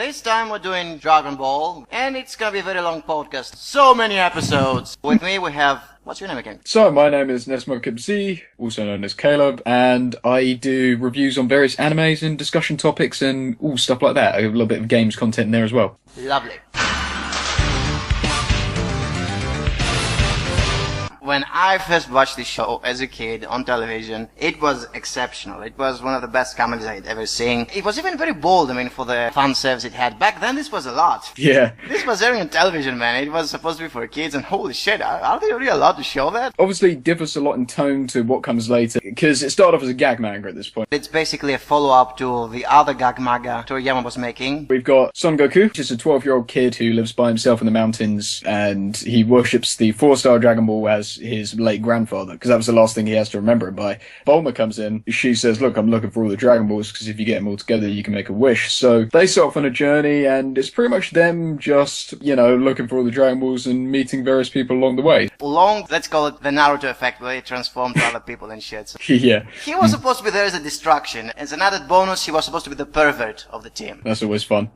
This time we're doing Dragon Ball, and it's gonna be a very long podcast. So many episodes. With me we have... What's your name again? So, my name is Nesmo Kibzi, also known as Caleb, and I do reviews on various animes and discussion topics and all stuff like that. I have a little bit of games content in there as well. Lovely. When I first watched this show as a kid on television, it was exceptional. It was one of the best comedies I had ever seen. It was even very bold, for the fan service it had. Back then, this was a lot. Yeah. This was airing on television, man. It was supposed to be for kids, and holy shit, are they really allowed to show that? Obviously, it differs a lot in tone to what comes later, because it started off as a gag manga at this point. It's basically a follow-up to the other gag manga Toriyama was making. We've got Son Goku, just a 12-year-old kid who lives by himself in the mountains, and he worships the 4-star Dragon Ball as his late grandfather, because that was the last thing he has to remember it by. Bulma comes in, she says, look, I'm looking for all the Dragon Balls, because if you get them all together, you can make a wish. So they set off on a journey, and it's pretty much them just, looking for all the Dragon Balls and meeting various people along the way. Let's call it the Naruto effect, where he transformed to other people and shit. So Yeah. he was supposed to be there as a distraction. As an added bonus, he was supposed to be the pervert of the team. That's always fun.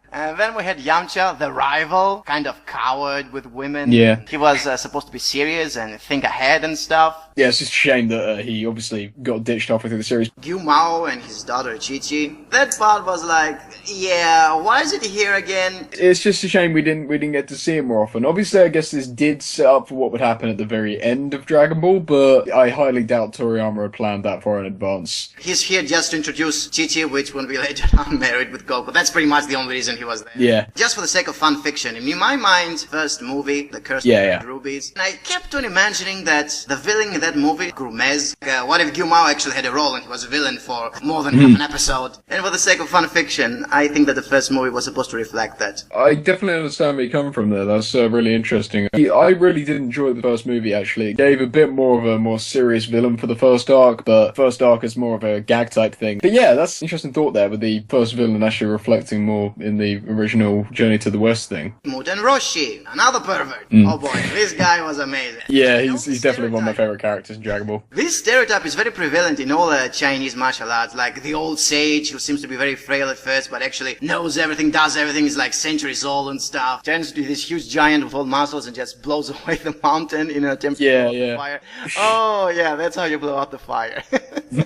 And then we had Yamcha, the rival, kind of coward with women. Yeah. He was supposed to be serious and think ahead and stuff. Yeah, it's just a shame that he obviously got ditched halfway through the series. Gyu Mao and his daughter Chi-Chi. That part was like, yeah, why is it here again? It's just a shame we didn't get to see him more often. Obviously, I guess this did set up for what would happen at the very end of Dragon Ball, but I highly doubt Toriyama had planned that far in advance. He's here just to introduce Chi-Chi, which will be later on married with Goku. That's pretty much the only reason he was there. Yeah. Just for the sake of fun fiction. In my mind, first movie, The Curse Yeah. of the Rubies, and I kept on imagining that the villain in that movie, Grumez, what if Gyu Mao actually had a role and he was a villain for more than half an episode? And for the sake of fun fiction, I think that the first movie was supposed to reflect that. I definitely understand where you come from there. That's really interesting. I really did enjoy the first movie, actually. It gave a bit more of a more serious villain for the first arc, but first arc is more of a gag type thing. But yeah, that's an interesting thought there, with the first villain actually reflecting more in the original Journey to the West thing. Muten Roshi, another pervert. Oh boy, this guy was amazing. Yeah, he's definitely one of my favorite characters in Dragon Ball. This stereotype is very prevalent in all Chinese martial arts, like the old sage who seems to be very frail at first, but actually knows everything, does everything, is like centuries old and stuff, turns to this huge giant with all muscles and just blows away the mountain in an attempt to blow out the fire. Oh yeah, that's how you blow out the fire.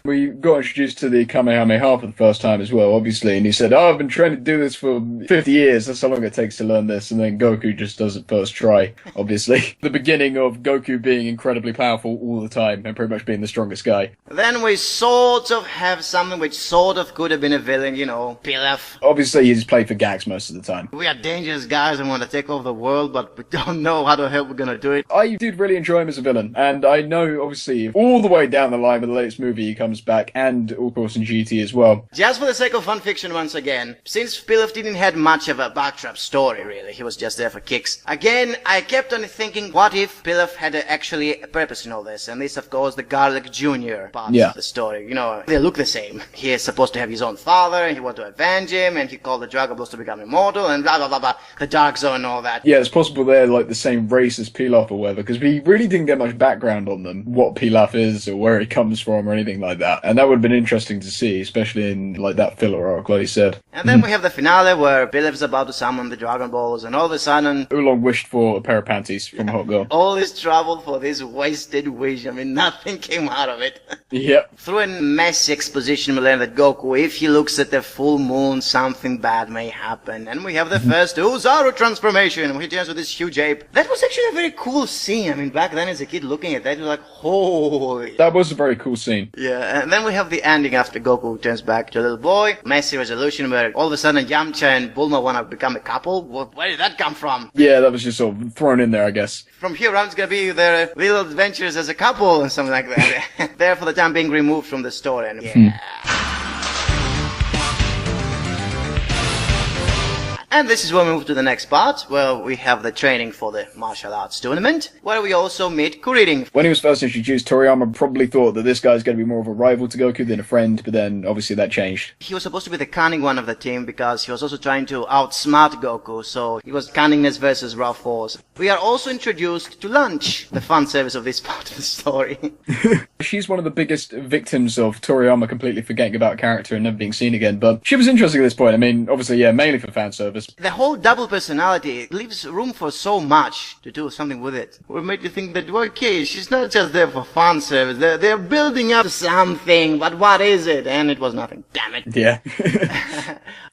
We got introduced to the Kamehameha for the first time as well, obviously, and he said, I've been trying to do this for 50 years, that's how long it takes to learn this, and then Goku just does it first try, obviously. The beginning of Goku being incredibly powerful all the time, and pretty much being the strongest guy. Then we sort of have something which sort of could have been a villain, Pilaf. Obviously, he's played for gags most of the time. We are dangerous guys and want to take over the world, but we don't know how the hell we're gonna do it. I did really enjoy him as a villain, and I know, obviously, all the way down the line with the latest movie, he comes back, and of course in GT as well. Just for the sake of fun fiction once again, since Pilaf didn't have much of a backtrap story really, he was just there for kicks. Again, I kept on thinking, what if Pilaf had actually a purpose in all this? And this, of course, the Garlic Jr. part of the story. They look the same. He is supposed to have his own father, and he wanted to avenge him, and he called the Dragon Balls to become immortal, and blah blah blah blah, the Dark Zone and all that. Yeah, it's possible they're like the same race as Pilaf or whatever, because we really didn't get much background on them, what Pilaf is or where he comes from or anything like that. And that would have been interesting to see, especially in like that filler arc, like you said. And then we have the finale where Pilaf's about to summon the Dragon Balls, and all of a sudden... Oolong wished for a pair of panties from a hot girl. All this trouble for this wasted wish. Nothing came out of it. Yep. Through a messy exposition, we learn that Goku, if he looks at the full moon, something bad may happen. And we have the first Uzaru transformation, where he turns to this huge ape. That was actually a very cool scene. Back then as a kid looking at that, you were like, holy. That was a very cool scene. Yeah, and then we have the ending after Goku turns back to a little boy. Messy resolution where all of a sudden Yamcha and Bulma want to become a couple. Where did that come from? Yeah, that was just sort of thrown in there, I guess. From here on, it's gonna be their little adventures as a couple and something like that. They're for the time being removed from the story. And And this is when we move to the next part, where we have the training for the martial arts tournament, where we also meet Kuririn. When he was first introduced, Toriyama probably thought that this guy's going to be more of a rival to Goku than a friend, but then obviously that changed. He was supposed to be the cunning one of the team because he was also trying to outsmart Goku, so he was cunningness versus raw force. We are also introduced to Lunch, the fun service of this part of the story. She's one of the biggest victims of Toriyama completely forgetting about a character and never being seen again, but she was interesting at this point. I mean, obviously, yeah, mainly for fan service. The whole double personality leaves room for so much to do something with it. Or make you think that, well, okay, she's not just there for fan service. They're building up something, but what is it? And it was nothing. Damn it. Yeah.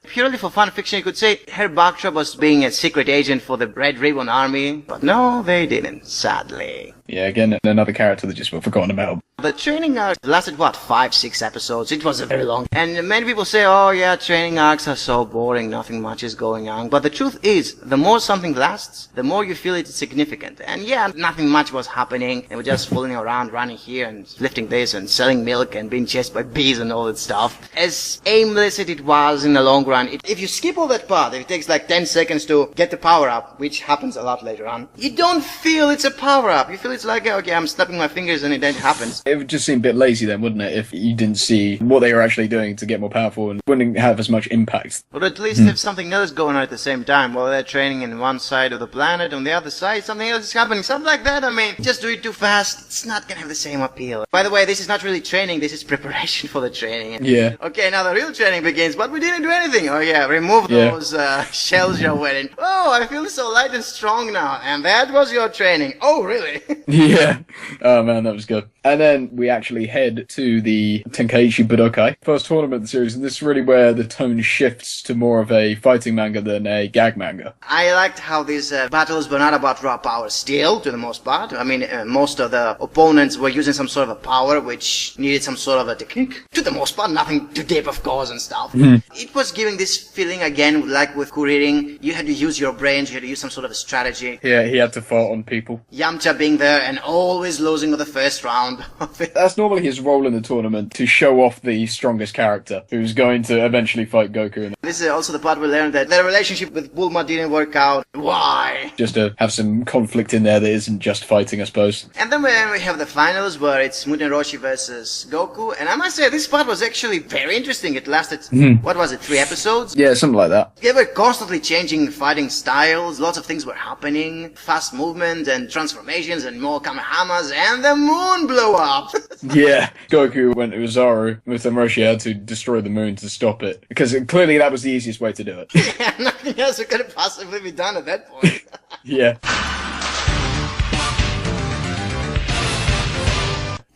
Purely for fan fiction, you could say her backdrop was being a secret agent for the Red Ribbon Army, but no, they didn't, sadly. Yeah, again, another character that just got forgotten about. The training arc lasted, 5-6 episodes? It was very long. And many people say, oh yeah, training arcs are so boring, nothing much is going on. But the truth is, the more something lasts, the more you feel it is significant. And yeah, nothing much was happening. They were just fooling around, running here and lifting this and selling milk and being chased by bees and all that stuff. As aimless as it was in the long run, if you skip all that part, if it takes like 10 seconds to get the power-up, which happens a lot later on, you don't feel it's a power-up. You feel it's like, okay, I'm snapping my fingers and it then happens. It would just seem a bit lazy then, wouldn't it, if you didn't see what they were actually doing to get more powerful and wouldn't have as much impact. Or at least have something else going on at the same time. While they're training in one side of the planet, on the other side, something else is happening. Something like that, I mean, just do it too fast, it's not gonna have the same appeal. By the way, this is not really training, this is preparation for the training. Yeah. Okay, now the real training begins, but we didn't do anything. Oh yeah, remove those shells you're wearing. Oh, I feel so light and strong now. And that was your training. Oh, really? Yeah. Oh man, that was good. And then we actually head to the Tenkaichi Budokai, first tournament of the series, and this is really where the tone shifts to more of a fighting manga than a gag manga. I liked how these battles were not about raw power still, to the most part. I mean, most of the opponents were using some sort of a power which needed some sort of a technique. To the most part, nothing too deep, of course, and stuff. It was giving this feeling again, like with Kuririn, you had to use your brains, you had to use some sort of a strategy. Yeah, he had to fight on people. Yamcha being there and always losing with the first round of it. That's normally his role in the tournament, to show off the strongest character, who's going to eventually fight Goku. This is also the part we learned that their relationship with Bulma didn't work out. Why? Just to have some conflict in there that isn't just fighting, I suppose. And then we have the finals, where it's Muten Roshi versus Goku, and I must say, this part was actually very interesting. It lasted, what was it, 3 episodes? Yeah, something like that. They were constantly changing fighting styles, lots of things were happening, fast movement and transformations and more Kamehamehas, and the moon blew up! Yeah, Goku went to Ozaru, Muten Roshi had to destroy the moon to stop it, because clearly that was the easiest way to do it. Yeah, nothing else could have possibly be done at that point. Yeah.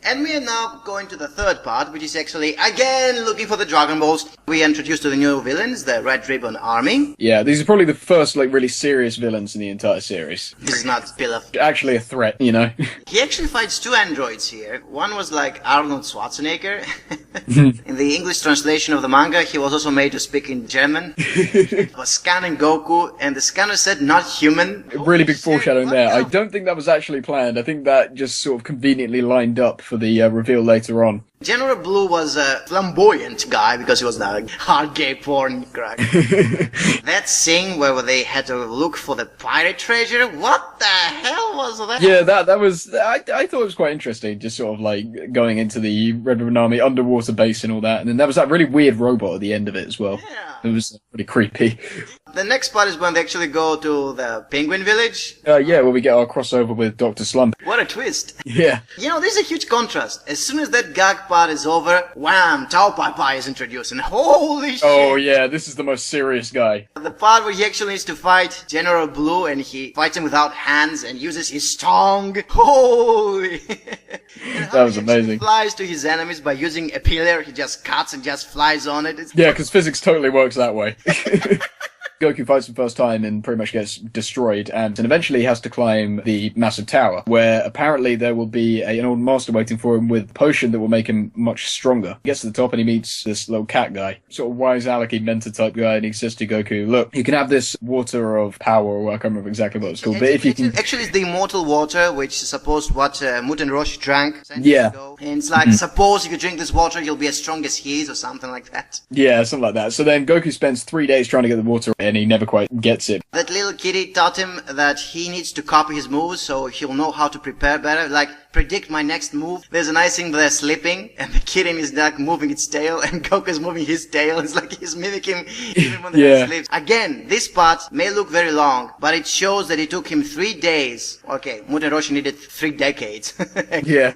And we are now going to the third part, which is actually, again, looking for the Dragon Balls. We are introduced to the new villains, the Red Ribbon Army. Yeah, these are probably the first, really serious villains in the entire series. This is not Pilaf. Actually a threat, you know? He actually fights 2 androids here. One was like Arnold Schwarzenegger. In the English translation of the manga, he was also made to speak in German. He was scanning Goku, and the scanner said, not human. Really big foreshadowing there. I don't think that was actually planned. I think that just sort of conveniently lined up for the reveal later on. General Blue was a flamboyant guy because he was a hard gay porn crack. That scene where they had to look for the pirate treasure, what the hell was that? Yeah, that was, I thought it was quite interesting, just sort of going into the Red Ribbon Army underwater base and all that. And then there was that really weird robot at the end of it as well. Yeah. It was pretty creepy. The next part is when they actually go to the Penguin Village. Yeah, where we get our crossover with Dr. Slump. What a twist. Yeah. You know, this is a huge contrast. As soon as that gag part is over, wham, Tao Pai Pai is introduced, and holy shit! Oh yeah, this is the most serious guy. The part where he actually needs to fight General Blue, and he fights him without hands and uses his tongue. Holy! That was amazing. He flies to his enemies by using a pillar. He just cuts and just flies on it. Yeah, because physics totally works that way. Goku fights for the first time and pretty much gets destroyed, and eventually he has to climb the massive tower, where apparently there will be an old master waiting for him with a potion that will make him much stronger. He gets to the top and he meets this little cat guy, sort of wise Alecky mentor type guy, and he says to Goku, look, you can have this water of power, or I can't remember exactly what it's called, but if you can... Actually, it's the immortal water, which is supposed what Muten Roshi drank centuries ago. And it's like, suppose if you drink this water, you'll be as strong as he is, or something like that. Yeah, something like that. So then Goku spends 3 days trying to get the water. and he never quite gets it. That little kitty taught him that he needs to copy his moves so he'll know how to prepare better. Like, predict my next move. There's a nice thing where they're sleeping and the kitten is like moving its tail and Goku's moving his tail. It's like he's mimicking even when they're asleep. Again, this part may look very long, but it shows that it took him 3 days. Okay, Muten Roshi needed 3 decades. Yeah.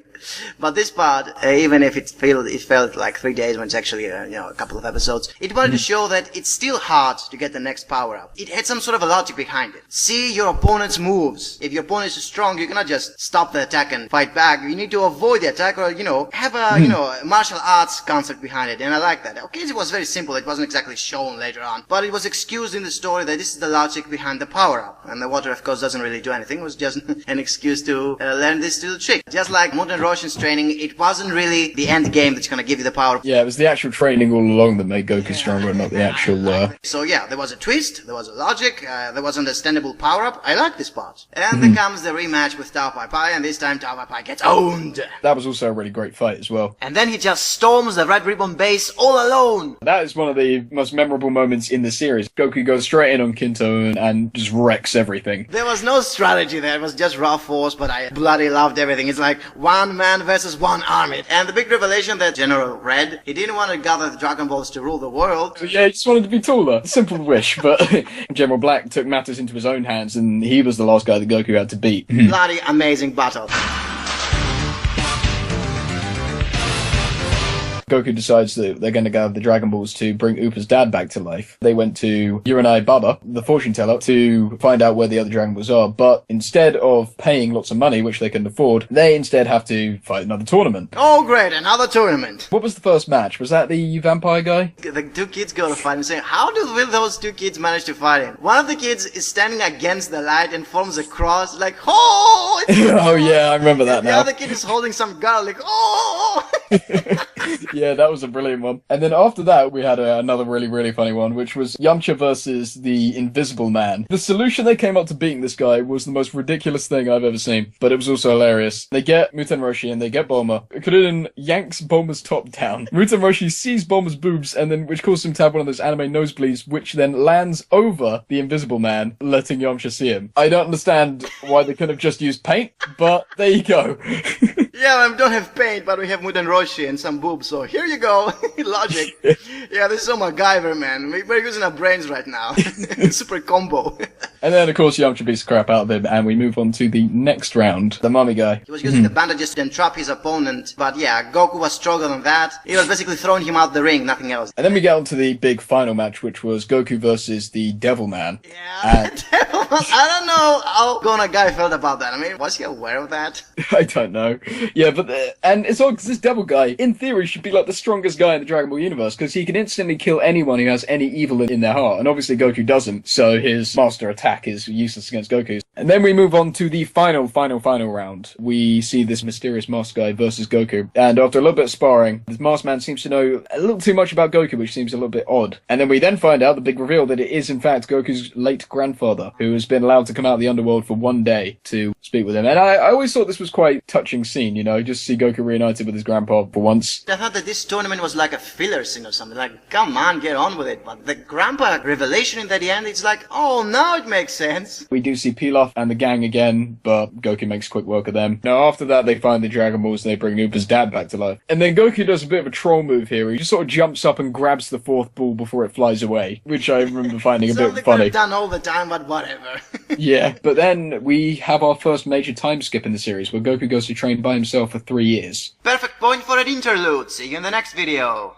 But this part, even if it felt like 3 days when it's actually, a couple of episodes, it wanted to show that it's still hard to get the next power up. It had some sort of a logic behind it. See your opponent's moves. If your opponent is strong, you cannot just stop the attack and fight back. You need to avoid the attack or, have a, martial arts concept behind it. And I like that. Okay, it was very simple. It wasn't exactly shown later on. But it was excused in the story that this is the logic behind the power up. And the water, of course, doesn't really do anything. It was just an excuse to learn this little trick. Just like Muten Roshin's training, it wasn't really the end game that's gonna give you the power. Yeah, it was the actual training all along that made Goku stronger, not the actual... So yeah, there was a twist, there was a logic, there was understandable power-up. I like this part. And then comes the rematch with Tao Pai Pai, and this time Tao Pai Pai gets owned. That was also a really great fight as well. And then he just storms the Red Ribbon base all alone. That is one of the most memorable moments in the series. Goku goes straight in on Kinto and just wrecks everything. There was no strategy there, it was just raw force, but I bloody loved everything. It's like one man versus one army. And the big revelation that General Red, he didn't want to gather the Dragon Balls to rule the world. Yeah, he just wanted to be taller. Simple wish, but General Black took matters into his own hands and he was the last guy that Goku had to beat. Bloody amazing battle. Goku decides that they're going to gather the Dragon Balls to bring Upa's dad back to life. They went to Uranai Baba, the fortune teller, to find out where the other Dragon Balls are, but instead of paying lots of money, which they couldn't afford, they instead have to fight another tournament. Oh great, another tournament. What was the first match? Was that the vampire guy? The two kids go to fight and say, how will those two kids manage to fight him? One of the kids is standing against the light and forms a cross, like, oh! Oh yeah, I remember that now. The other kid is holding some garlic, oh! Yeah, that was a brilliant one. And then after that, we had another really, really funny one, which was Yamcha versus the Invisible Man. The solution they came up to beating this guy was the most ridiculous thing I've ever seen, but it was also hilarious. They get Muten Roshi and they get Bulma. Kuririn yanks Bulma's top down. Muten Roshi sees Bulma's boobs, and then which causes him to have one of those anime nosebleeds, which then lands over the Invisible Man, letting Yamcha see him. I don't understand why they could have just used paint, but there you go. Yeah, we don't have paint, but we have Muten Roshi and some boobs, so here you go. Logic. Yeah, this is all MacGyver, man. We're using our brains right now. Super combo. And then, of course, Yamcha beats the crap out of him, and we move on to the next round. The mummy guy. He was using the bandages to entrap his opponent, but yeah, Goku was stronger than that. He was basically throwing him out the ring, nothing else. And then we get on to the big final match, which was Goku versus the Devil Man. Yeah, Devil Man. I don't know how Gona Guy felt about that. I mean, was he aware of that? I don't know. Yeah, but and it's odd because this Devil guy, in theory, should be like the strongest guy in the Dragon Ball universe because he can instantly kill anyone who has any evil in their heart, and obviously Goku doesn't, so his master attack is useless against Goku's. And then we move on to the final round. We see this mysterious masked guy versus Goku, and after a little bit of sparring, this masked man seems to know a little too much about Goku, which seems a little bit odd. And then we find out the big reveal that it is in fact Goku's late grandfather, who has been allowed to come out of the underworld for one day to speak with him. And I always thought this was quite a touching scene, just see Goku reunited with his grandpa for once. I thought that this tournament was like a filler scene or something, like, come on, get on with it. But the grandpa revelation in the end, it's like, oh, now it makes sense. We do see Pilaf and the gang again, but Goku makes quick work of them. Now, after that, they find the Dragon Balls and they bring Upa's dad back to life. And then Goku does a bit of a troll move here. He just sort of jumps up and grabs the fourth ball before it flies away, which I remember finding a bit funny. Done all the time, but whatever. Yeah, but then we have our first major time skip in the series, where Goku goes to train by himself for 3 years. Perfect point for an interlude. See you in the next video.